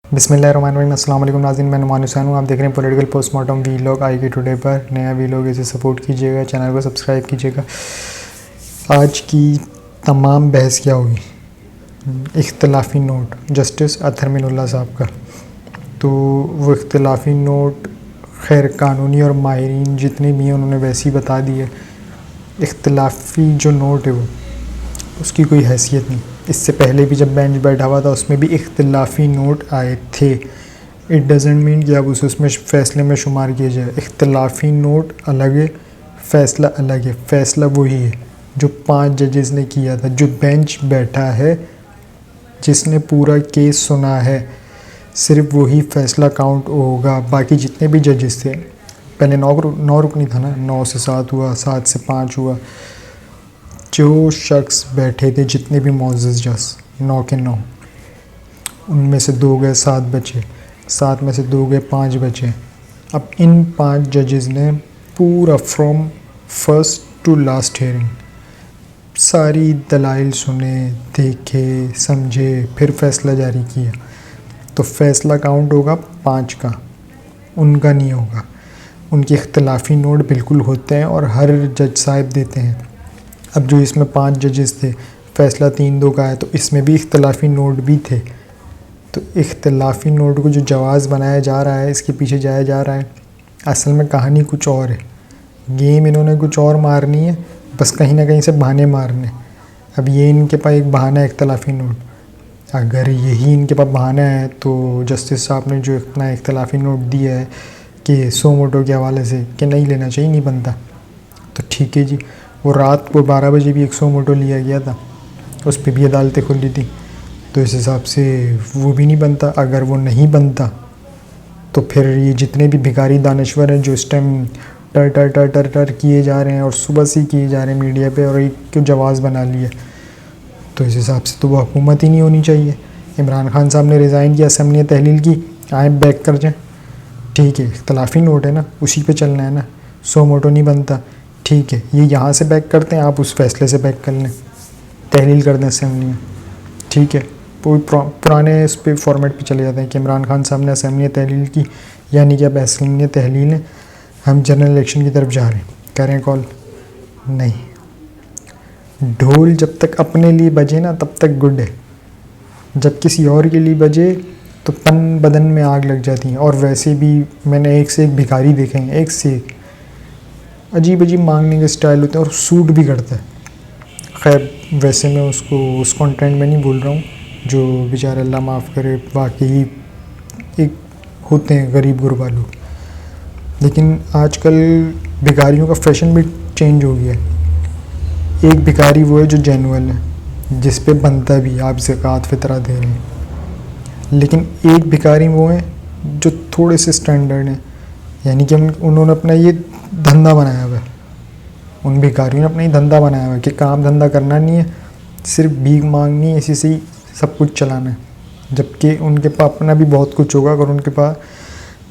बिस्मिल्लाहिर्रहमानिर्रहीम। अस्सलाम वालेकुम नाज़रीन, मैं नुमान हुसैन हूँ। आप देख रहे हैं पॉलिटिकल पोस्टमार्टम वीलॉग आएगी टुडे पर। नया वीलॉग इसे सपोर्ट कीजिएगा, चैनल को सब्सक्राइब कीजिएगा। आज की तमाम बहस क्या हुई, इख्तलाफी नोट जस्टिस अतहर मिनुल्लाह साहब का। तो वो इख्तलाफी नोट खैर कानूनी और माहिरीन जितने भी हैं उन्होंने वैसे ही बता दिए। इख्तलाफी जो नोट है वो उसकी कोई हैसियत नहीं। इससे पहले भी जब बेंच बैठा हुआ था उसमें भी इख्तलाफी नोट आए थे। इट डजेंट मीन कि अब उसमें फ़ैसले में शुमार किया जाए। इख्तलाफी नोट अलग है, फ़ैसला अलग है। फ़ैसला वही है जो 5 जजेस ने किया था। जो बेंच बैठा है, जिसने पूरा केस सुना है, सिर्फ वही फ़ैसला काउंट होगा। बाकी जितने भी जजेस थे, पहले 9 रुकनी था ना, 9 से 7 हुआ, 7 से 5 हुआ। जो शख्स बैठे थे, जितने भी मोअज़्ज़ज़ जज 9 के 9, उनमें से 2 गए, 7 बचे। 7 में से 2 गए, 5 बचे। अब इन 5 जजेस ने पूरा from first to last hearing सारी दलाइल सुने, देखे, समझे, फिर फ़ैसला जारी किया। तो फ़ैसला काउंट होगा 5 का, उनका नहीं होगा। उनके इख्तलाफी नोट बिल्कुल होते हैं और हर जज साहब देते हैं। अब जो इसमें 5 जजेस थे, फ़ैसला 3-2 का है, तो इसमें भी इख्तलाफी नोट भी थे। तो इख्तलाफी नोट को जो जवाज़ बनाया जा रहा है, इसके पीछे जाया जा रहा है, असल में कहानी कुछ और है। गेम इन्होंने कुछ और मारनी है, बस कहीं ना कहीं से बहाने मारने। अब ये इनके पास एक बहाना है इख्तलाफी नोट। अगर यही इनके पास बहाना है तो जस्टिस साहब ने जो इतना इख्तलाफी नोट दिया है कि सो मोटो के हवाले से कि नहीं लेना चाहिए, नहीं बनता, तो ठीक है जी। वो रात को 12 बजे भी 100 मोटो लिया गया था, उस पर भी अदालतें खुली थी, तो इस हिसाब से वो भी नहीं बनता। अगर वो नहीं बनता तो फिर ये जितने भी भिखारी दानश्वर हैं जो इस टाइम टर टर टर टर टर किए जा रहे हैं और सुबह से ही किए जा रहे हैं मीडिया पे, और एक क्यों जवाज़ बना लिया, तो इस हिसाब से तो वो हुकूमत ही नहीं होनी चाहिए। इमरान खान साहब ने रिज़ाइन किया, असम्बली ने तहलील की, आए बैक कर जाएँ, ठीक है। इख्तलाफी नोट है ना, उसी पे चलना है ना। 100 मोटो नहीं बनता, ठीक है, ये यहाँ से बैक करते हैं, आप उस फैसले से बैक कर लें, तहलील कर दें असेंबली में, ठीक है। पुराने इस पे फॉर्मेट पे चले जाते हैं कि इमरान खान साहब ने असेंबली ने तहलील की, यानी कि अब असेंबली ने तहलील है, हम जनरल इलेक्शन की तरफ जा रहे हैं, करें कॉल। नहीं, ढोल जब तक अपने लिए बजे ना तब तक गुड है, जब किसी और के लिए बजे तो तन बदन में आग लग जाती है। और वैसे भी मैंने एक से एक भिखारी देखे हैं, एक से एक अजीब अजीब मांगने के स्टाइल होते हैं, और सूट भी करता है। खैर वैसे मैं उसको उस कंटेंट में नहीं बोल रहा हूँ, जो बेचारे अल्लाह माफ़ करे वाकई एक होते हैं गरीब गुरबा लोग। लेकिन आजकल भिखारियों का फैशन भी चेंज हो गया है। एक भिखारी वो है जो जेन्युइन है, जिस पे बनता भी, आप ज़कात फ़ितरा दे रहे हैं। लेकिन एक भिखारी वो है जो थोड़े से स्टैंडर्ड हैं, यानी कि उन्होंने अपना ये धंधा बनाया हुआ है। उन भिखारियों ने अपना ही धंधा बनाया हुआ है कि काम धंधा करना नहीं है, सिर्फ भीख मांगनी है, इसी से ही सब कुछ चलाना है। जबकि उनके पास अपना भी बहुत कुछ होगा अगर उनके पास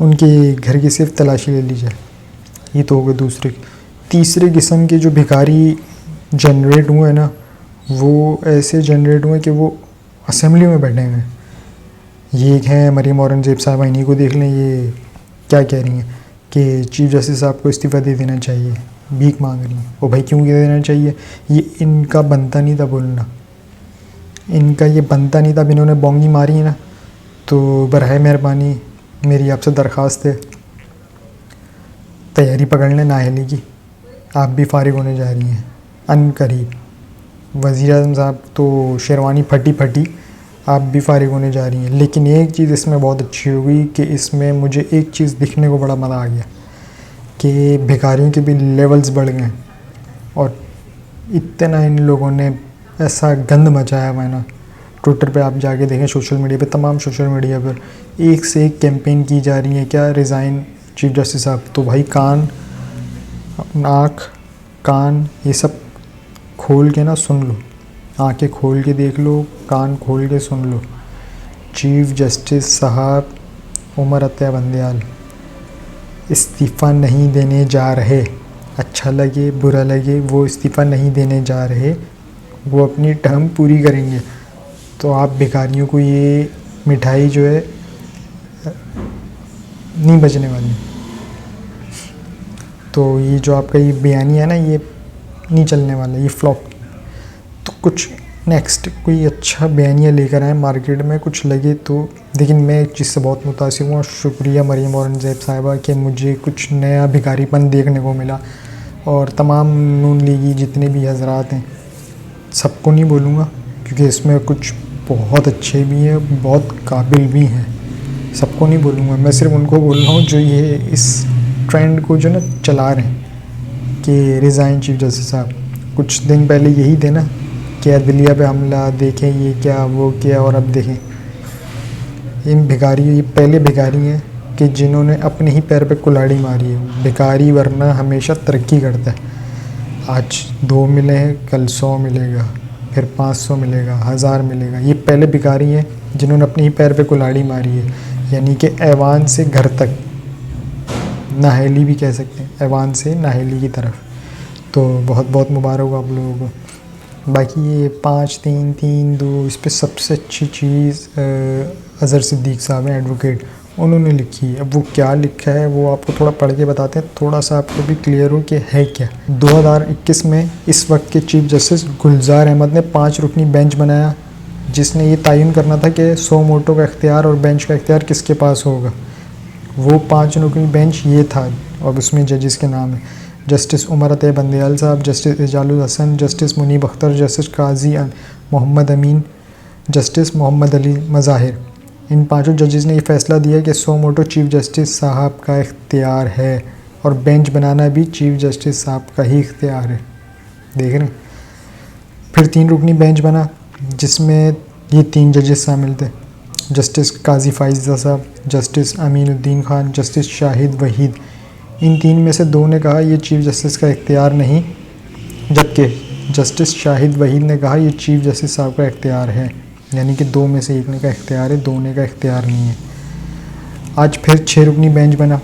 उनके घर की सिर्फ तलाशी ले ली जाए। ये तो हो गए दूसरे। तीसरे किस्म के जो भिखारी जनरेट हुए हैं ना, वो ऐसे जनरेट हुए कि वो असेंबली में बैठे हुए हैं। ये एक हैं मरीम औरंगज़ेब साहब, इन्हीं को देख लें, ये क्या कह रही हैं कि चीफ जस्टिस साहब को इस्तीफ़ा दे देना चाहिए, भीख मांग रही हैं। वो भाई क्यों दे देना चाहिए, ये इनका बनता नहीं था बोलना, इनका ये बनता नहीं था। अब इन्होंने बोंगी मारी है ना, तो बरए मेहरबानी मेरी आपसे दरख्वास्त है, तैयारी पकड़ लें नाअहली की, आप भी फारिग होने जा रही हैं अनकरीब। वज़ीर आज़म साहब तो शेरवानी फटी फटी, आप भी फारिग होने जा रही हैं। लेकिन एक चीज़ इसमें बहुत अच्छी हो गई कि इसमें मुझे एक चीज़ दिखने को बड़ा मज़ा आ गया कि भिखारियों के भी लेवल्स बढ़ गए, और इतना इन लोगों ने ऐसा गंद मचाया हुआ है ना। ट्विटर पे आप जाके देखें, सोशल मीडिया पे, तमाम सोशल मीडिया पर एक से एक कैंपेन की जा रही है। क्या रिज़ाइन चीफ जस्टिस साहब, तो भाई कान, आँख, कान, ये सब खोल के ना सुन लो, आंखें खोल के देख लो, कान खोल के सुन लो। चीफ जस्टिस साहब उमर अता बंदयाल इस्तीफ़ा नहीं देने जा रहे। अच्छा लगे बुरा लगे, वो इस्तीफ़ा नहीं देने जा रहे, वो अपनी टर्म पूरी करेंगे। तो आप भिखारियों को ये मिठाई जो है नहीं बजने वाली। तो ये जो आपका ये बयानी है ना, ये नहीं चलने वाला, ये फ्लॉप। तो कुछ नेक्स्ट कोई अच्छा बयानिया लेकर आए मार्केट में, कुछ लगे तो। लेकिन मैं एक चीज़ से बहुत मुतासिर हुआ, शुक्रिया मरीम औरंगज़ेब साहिबा कि मुझे कुछ नया भिखारीपन देखने को मिला। और तमाम नून लीगी जितने भी हजरात हैं, सबको नहीं बोलूँगा क्योंकि इसमें कुछ बहुत अच्छे भी हैं, बहुत काबिल भी हैं, सबको नहीं बोलूँगा। मैं सिर्फ उनको बोल रहा हूँ जो ये इस ट्रेंड को जो ना चला रहे हैं कि रिज़ाइन चीफ जस्टिस साहब। कुछ दिन पहले यही थे ना कि अदलिया पे हमला, देखें ये क्या वो क्या, और अब देखें इन भिखारी, ये पहले भिखारी हैं कि जिन्होंने अपने ही पैर पे कुल्हाड़ी मारी है। भिखारी वरना हमेशा तरक्की करता है। आज 2 मिले हैं, कल 100 मिलेगा, फिर 500 मिलेगा, 1000 मिलेगा। ये पहले भिखारी हैं जिन्होंने अपने ही पैर पे कुल्हाड़ी मारी है, यानी कि ऐवान से घर तक, नाहेली भी कह सकते हैं, ऐवान से नाहेली की तरफ। तो बहुत बहुत मुबारक हो आप लोगों को। बाकी ये 5 3 3 2 इस पर सबसे अच्छी चीज़ अज़हर सिद्दीक साहब हैं, एडवोकेट, उन्होंने लिखी है। अब वो क्या लिखा है वो आपको थोड़ा पढ़ के बताते हैं, थोड़ा सा आपको भी क्लियर हो कि है क्या। 2021 में इस वक्त के चीफ जस्टिस गुलजार अहमद ने 5 रुकनी बेंच बनाया, जिसने ये तयन करना था कि सो मोटो का इख्तियार और बेंच का इख्तियार किसके पास होगा। वो 5 रुकनी बेंच ये था, और उसमें जजेस के नाम है जस्टिस उमर अतै बंदयाल साहब, justice Ijazul Hasan, justice Munib Akhtar, justice Qazi Mohammad Amin, justice Mohammad Ali Mazahir. इन 5 जजेस ने ये फ़ैसला दिया कि सो मोटो चीफ जस्टिस साहब का इख्तियार है और बेंच बनाना भी चीफ जस्टिस साहब का ही इख्तियार है। देख रहे हैं। फिर 3 रुकनी बेंच बना जिसमें ये 3 जजेस शामिल थे, जस्टिस काजी फ़ाइज़ा साहब, जस्टिस अमीनुद्दीन ख़ान, जस्टिस शाहिद वहीद। इन 3 में से 2 ने कहा ये चीफ जस्टिस का इख्तियार नहीं, जबकि जस्टिस शाहिद वहीद ने कहा ये चीफ जस्टिस साहब का इख्तियार है। यानी कि 2 में से 1 ने का इख्तियार है, 2 ने का इख्तियार नहीं है। आज फिर 6 रुकनी बेंच बना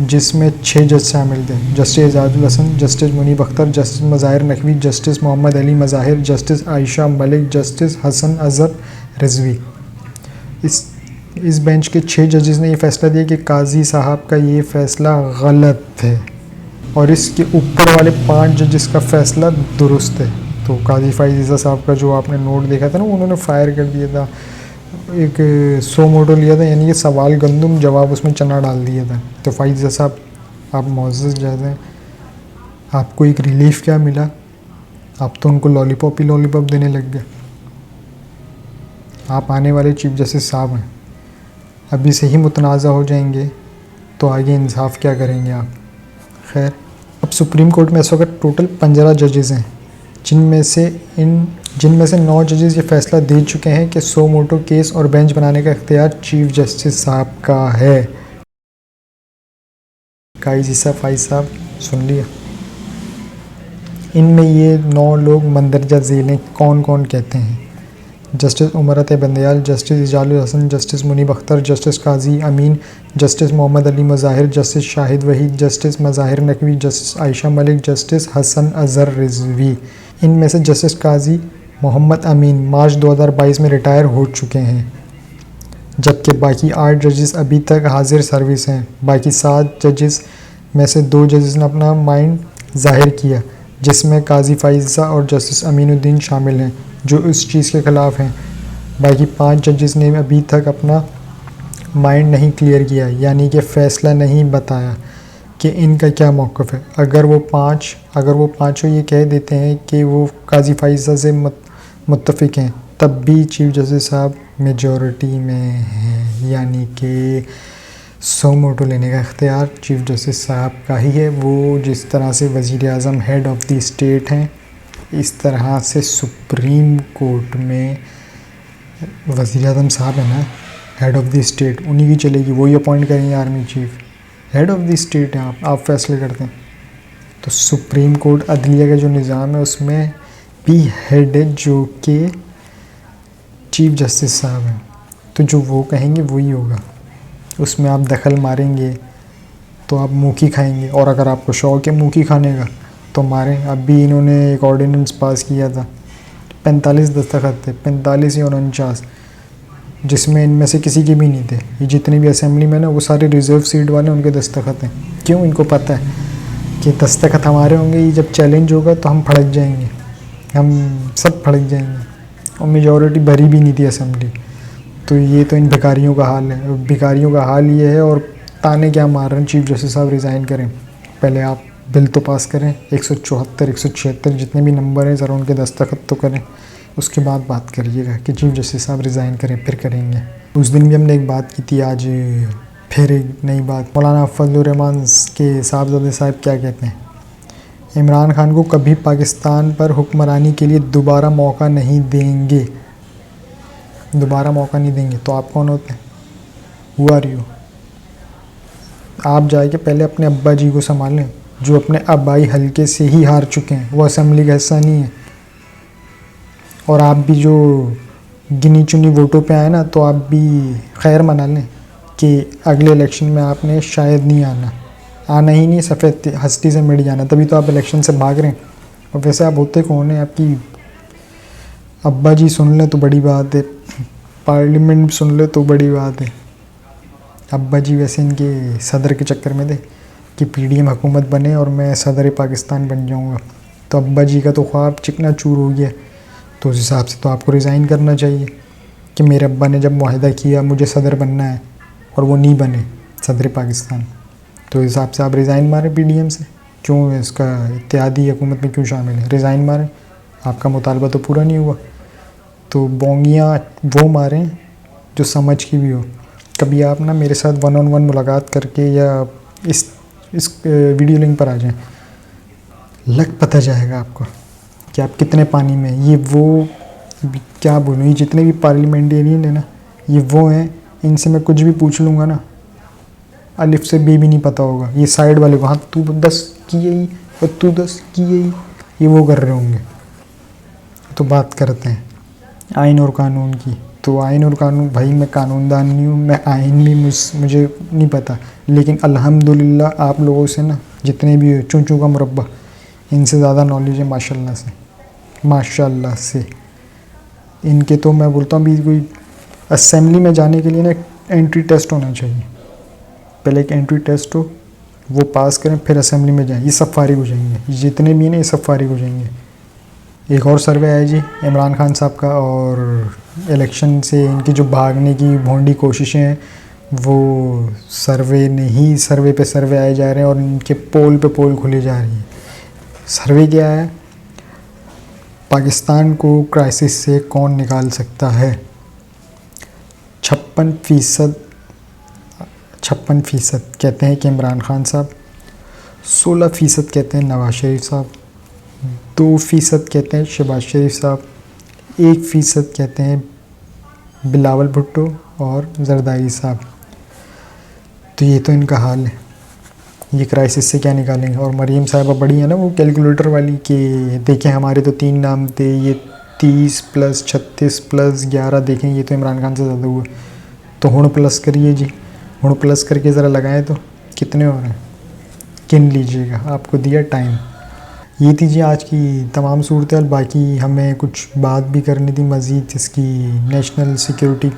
जिसमें 6 जज शामिल थे, justice Ijazul Hasan, justice Munib Akhtar, justice Mazahir Naqvi, justice Mohammad Ali Mazahir, justice Ayesha Malik, justice Hasan Azhar Rizvi. इस बेंच के 6 जजेस ने ये फ़ैसला दिया कि काजी साहब का ये फ़ैसला गलत है और इसके ऊपर वाले 5 जजेस का फ़ैसला दुरुस्त है। तो काजी फ़ाइज़ा साहब का जो आपने नोट देखा था ना, उन्होंने फ़ायर कर दिया था, एक सो मोटो लिया था, यानी कि सवाल गंदम जवाब उसमें चना डाल दिया था। तो फ़ाइज़ा साहब आप मुअज़्ज़ज़ जज हैं, आपको एक रिलीफ़ क्या मिला, आप तो उनको लॉलीपॉप ही लॉलीपॉप देने लग गए। आप आने वाले चीफ जस्टिस साहब हैं, अभी से ही मुतनाज़ा हो जाएंगे तो आगे इंसाफ क्या करेंगे आप। खैर, अब सुप्रीम कोर्ट में इस वक्त टोटल 15 जजेस हैं, जिनमें से 9 जजेस ये फ़ैसला दे चुके हैं कि सो मोटो केस और बेंच बनाने का इख्तियार चीफ जस्टिस साहब का है। काजी साहब, फ़ाइज़ साहब, सुन लिया। इनमें ये 9 लोग मंदरजा झेल हैं। कौन कौन कहते हैं? Justice Umar Atta Bandial, justice Ijazul Hasan, justice Munib Akhtar, justice Qazi Amin, justice Mohammad Ali Mazahir, justice Shahid Waheed, justice Mazahir Naqvi, justice Ayesha Malik, justice Hasan Azhar Rizvi. इनमें से जस्टिस काजी मोहम्मद अमीन मार्च 2022 में रिटायर हो चुके हैं, जबकि बाकी 8 जजेस अभी तक हाजिर सर्विस हैं। बाकी 7 जजेस में से 2 जजेस ने अपना माइंड ज़ाहिर किया, जिसमें काजी फ़ाइज़ा और जस्टिस अमीनुद्दीन शामिल हैं जो इस चीज़ के ख़िलाफ़ हैं। बाकी 5 जजेस ने अभी तक अपना माइंड नहीं क्लियर किया, यानी कि फ़ैसला नहीं बताया कि इनका क्या मौक़िफ़ है। अगर वो पाँचों ये कह देते हैं कि वो काजी फ़ाइज़ा से मुत्तफ़िक़ हैं, तब भी चीफ जस्टिस साहब मेजॉरिटी में हैं, यानी कि सो मोटो लेने का इख्तियार चीफ जस्टिस साहब का ही है। वो जिस तरह से वज़ीर आज़म हेड ऑफ़ द स्टेट हैं, इस तरह से सुप्रीम कोर्ट में वज़ीर आज़म साहब है ना, हेड ऑफ़ द स्टेट, उन्हीं की चलेगी, वही अपॉइंट करेंगे army chief. Head of the state हैं आप फ़ैसले करते हैं। तो सुप्रीम कोर्ट अदलिया का जो निज़ाम है उसमें भी हेड है जो कि चीफ जस्टिस साहब हैं। तो जो वो कहेंगे वही होगा, उसमें आप दखल मारेंगे तो आप मुँह की खाएंगे। और अगर आपको शौक़ है मुँह की खाने का तो मारें। अभी इन्होंने एक ऑर्डिनेंस पास किया था, 45 दस्तखत थे, 45 या 49, जिसमें इनमें से किसी के भी नहीं थे। ये जितने भी असेंबली में ना वो सारे रिजर्व सीट वाले उनके दस्तखत हैं। क्यों? इनको पता है कि दस्तखत हमारे होंगे, ये जब चैलेंज होगा तो हम फड़क जाएंगे, हम सब फड़क जाएंगे। और मेजॉरिटी भरी भी नहीं थी असेंबली। तो ये तो इन भिखारियों का हाल है। भिखारियों का हाल ये है। और ताने क्या मार रहे हैं, चीफ जस्टिस साहब रिज़ाइन करें, पहले आप बिल तो पास करें, 174 176 जितने भी नंबर हैं ज़रा उनके दस्तखत तो करें, उसके बाद बात करिएगा कि चीफ जस्टिस साहब रिज़ाइन करें, फिर करेंगे। उस दिन भी हमने एक बात की थी, आज फिर एक नई बात। मौलाना फजलुर रहमान के साहबजादे साहब क्या कहते हैं, इमरान खान को कभी पाकिस्तान पर हुक्मरानी के लिए दोबारा मौका नहीं देंगे, दोबारा मौका नहीं देंगे। तो आप कौन होते हैं? Who are you? आप जाके पहले अपने अब्बा जी को संभालें, जो अपने आबाई हल्के से ही हार चुके हैं, वो असेंबली का हिस्सा नहीं है। और आप भी जो गिनी चुनी वोटों पे आए ना, तो आप भी खैर मना लें कि अगले इलेक्शन में आपने शायद नहीं आना ही नहीं, सफ़ेद हस्ती से मिट जाना। तभी तो आप इलेक्शन से भाग रहे हैं। और वैसे आप होते कौन हैं? आपकी अब्बा जी सुन लें तो बड़ी बात है, पार्लियामेंट सुन ले तो बड़ी बात है। अब्बा जी वैसे इनके सदर के चक्कर में थे कि पीडीएम हुकूमत बने और मैं सदर पाकिस्तान बन जाऊंगा। तो अब्बा जी का तो ख्वाब चिकना चूर हो गया। तो उस हिसाब से तो आपको रिज़ाइन करना चाहिए कि मेरे अब्बा ने जब मुआहदा किया मुझे सदर बनना है और वो नहीं बने सदर पाकिस्तान, तो इस हिसाब से आप रिज़ाइन मारें पीडीएम से। क्यों इसका इत्तेहादी हुकूमत में क्यों शामिल है? रिज़ाइन मारें, आपका मुतालबा तो पूरा नहीं हुआ। तो बोंगियाँ वो मारें जो समझ की भी हो। कभी आप ना मेरे साथ 1-on-1 मुलाकात करके या इस वीडियो लिंक पर आ जाएं, लग पता जाएगा आपको कि आप कितने पानी में। ये वो क्या बोलूँ, ये जितने भी पार्लियामेंटेरियन है ना, ये वो हैं, इनसे मैं कुछ भी पूछ लूँगा ना, अलिफ से बे भी नहीं पता होगा। ये साइड वाले को हाँ तू 10 की यही और तू 10 की यही, ये वो कर रहे होंगे। तो बात करते हैं आइन और कानून की। तो आइन और कानून, भाई मैं कानूनदान नहीं हूँ, मैं आइन भी मुझे नहीं पता, लेकिन अल्हम्दुलिल्लाह आप लोगों से ना जितने भी चूँ का मुरब्बा, इनसे ज़्यादा नॉलेज है माशाल्लाह से। इनके तो मैं बोलता हूँ भी कोई असेंबली में जाने के लिए ना एंट्री टेस्ट होना चाहिए। पहले एक एंट्री टेस्ट हो, वो पास करें, फिर असेंबली में जाएं। ये सब फारिग हो जाएंगे, जितने भी हैं ना ये सब फारिग हो जाएंगे। एक और सर्वे आया जी इमरान खान साहब का, और इलेक्शन से इनकी जो भागने की भोंडी कोशिशें हैं वो सर्वे पे सर्वे आए जा रहे हैं और इनके पोल पे पोल खुली जा रही है। सर्वे क्या है? पाकिस्तान को क्राइसिस से कौन निकाल सकता है? 56% कहते हैं कि इमरान खान साहब, 16% कहते हैं नवाज शरीफ साहब, 2% कहते हैं शहबाज शरीफ साहब, 1% कहते हैं बिलावल भुट्टो और जरदारी साहब। तो ये तो इनका हाल है। ये क्राइसिस से क्या निकालेंगे? और मरीम साहबा बड़ी है ना वो कैलकुलेटर वाली, कि देखें हमारे तो 3 नाम थे, ये 30 + 36 + 11, देखें ये तो इमरान खान से ज़्यादा हुआ। तो हुण प्लस करिए जी, हुण प्लस करके ज़रा लगाएं तो कितने हो रहे हैं, गिन लीजिएगा, आपको दिया टाइम। ये थी जी आज की तमाम सूरत। बाकी हमें कुछ बात भी करनी थी मज़ीद, इसकी नेशनल सिक्योरिटी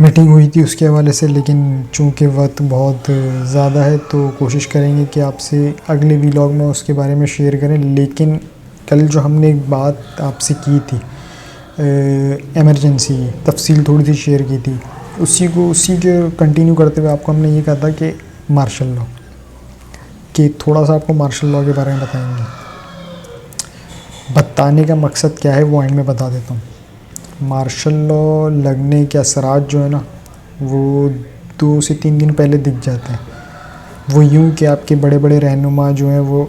मीटिंग हुई थी उसके हवाले से, लेकिन चूँकि वक्त बहुत ज़्यादा है तो कोशिश करेंगे कि आपसे अगले वीलॉग में उसके बारे में शेयर करें। लेकिन कल जो हमने एक बात आपसे की थी इमरजेंसी की, तफसील थोड़ी सी शेयर की थी, उसी के कंटिन्यू करते हुए आपको हमने ये कहा था कि मार्शल लॉ, कि थोड़ा सा आपको मार्शल लॉ के बारे में बताएंगे। बताने का मकसद क्या है वो एंड में बता देता हूँ। मार्शल लॉ लगने के असरात जो है ना वो 2 से 3 दिन पहले दिख जाते हैं। वो यूँ कि आपके बड़े बड़े रहनुमा जो हैं वो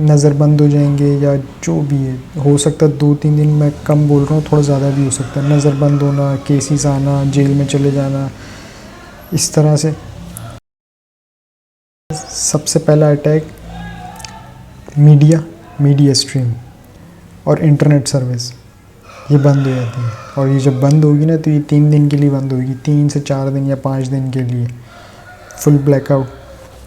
नज़रबंद हो जाएंगे, या जो भी है, हो सकता है 2-3 दिन, मैं कम बोल रहा हूँ, थोड़ा ज़्यादा भी हो सकता है। नज़रबंद होना, केसेस आना, जेल में चले जाना, इस तरह से। सबसे पहला अटैक मीडिया स्ट्रीम और इंटरनेट सर्विस, ये बंद हो जाती है। और ये जब बंद होगी ना तो ये 3 दिन के लिए बंद होगी, 3 से 4 दिन या 5 दिन के लिए फुल ब्लैकआउट,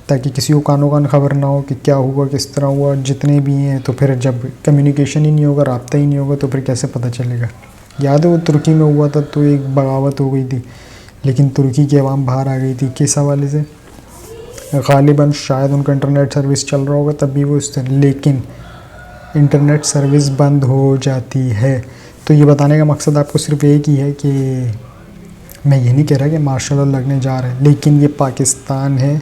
ताकि किसी को कानो कान खबर ना हो कि क्या हुआ, किस तरह हुआ, जितने भी हैं। तो फिर जब कम्युनिकेशन ही नहीं होगा, राब्ता ही नहीं होगा, तो फिर कैसे पता चलेगा। याद है वो तुर्की में हुआ था तो एक बगावत हो गई थी, लेकिन तुर्की की आवाम बाहर आ गई थी किस हवाले से, गालिबन शायद उनका इंटरनेट सर्विस चल रहा होगा तभी वो इस तरह, लेकिन इंटरनेट सर्विस बंद हो जाती है। तो ये बताने का मकसद आपको सिर्फ एक ही है कि मैं ये नहीं कह रहा कि मार्शल लॉ लगने जा रहे हैं, लेकिन ये पाकिस्तान है,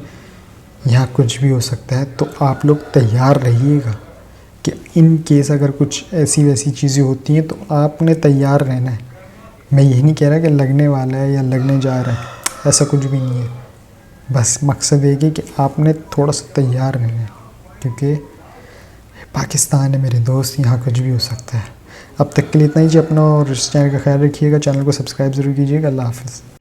यहाँ कुछ भी हो सकता है। तो आप लोग तैयार रहिएगा कि इन केस अगर कुछ ऐसी वैसी चीज़ें होती हैं तो आपने तैयार रहना है। मैं यही नहीं कह रहा कि लगने वाला है या लगने जा रहा है, ऐसा कुछ भी नहीं है। बस मकसद एक है कि आपने थोड़ा सा तैयार रहना है, क्योंकि पाकिस्तान है मेरे दोस्त, यहाँ कुछ भी हो सकता है। अब तक के लिए इतना ही जी। अपना और इस चैनल का ख्याल रखिएगा, चैनल को सब्सक्राइब ज़रूर कीजिएगा। अल्लाह हाफ़िज़।